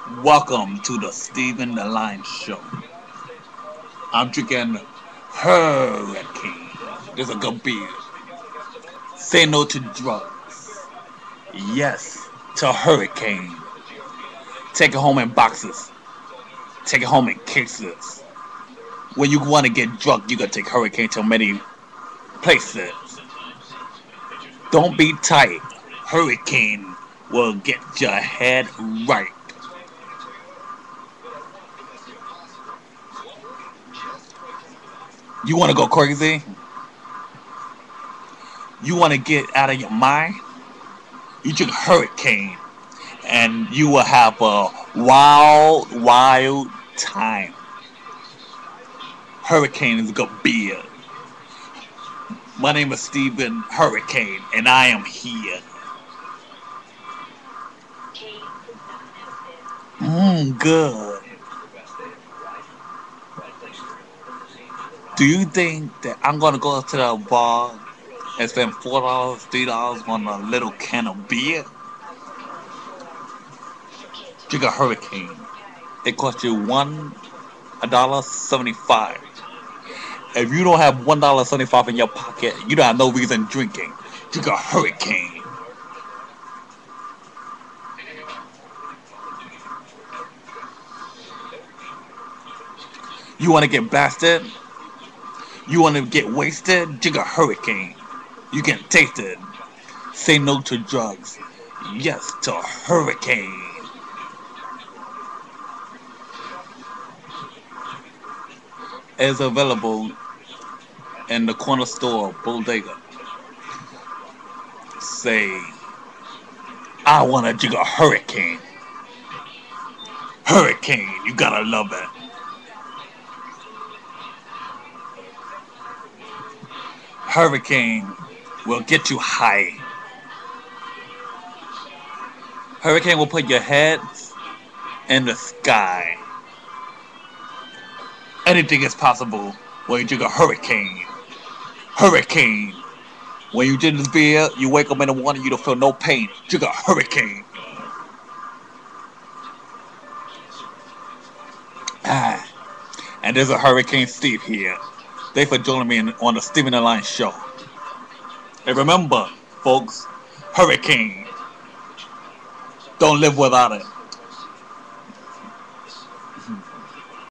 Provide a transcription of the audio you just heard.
Welcome to the Stephen the Line Show. I'm drinking Hurricane. There's a good beer. Say no to drugs. Yes to Hurricane. Take it home in boxes. Take it home in cases. When you want to get drunk, you gotta take Hurricane to many places. Don't be tight. Hurricane will get your head right. You want to go crazy? You want to get out of your mind? You drink Hurricane and you will have a wild time. Hurricane is a good beer. My name is Stephen Hurricane and I am here. Good. Do you think that I'm gonna go to the bar and spend $4, $3 on a little can of beer? Drink a Hurricane. It costs you $1.75. If you don't have $1.75 in your pocket, you don't have no reason drinking. Drink a Hurricane. You wanna get blasted? You wanna get wasted? Drink a Hurricane. You can taste it. Say no to drugs. Yes to Hurricane. Is available in the corner store bodega. Say, I want to drink a Hurricane. Hurricane, you gotta love it. Hurricane will get you high. Hurricane will put your head in the sky. Anything is possible when you drink a Hurricane. Hurricane. When you drink this beer, you wake up in the morning, you don't feel no pain. Drink a Hurricane. Ah, and there's a Hurricane Steve here. Thanks for joining me on the Stephen the Line Show. And remember, folks, Hurricane. Don't live without it.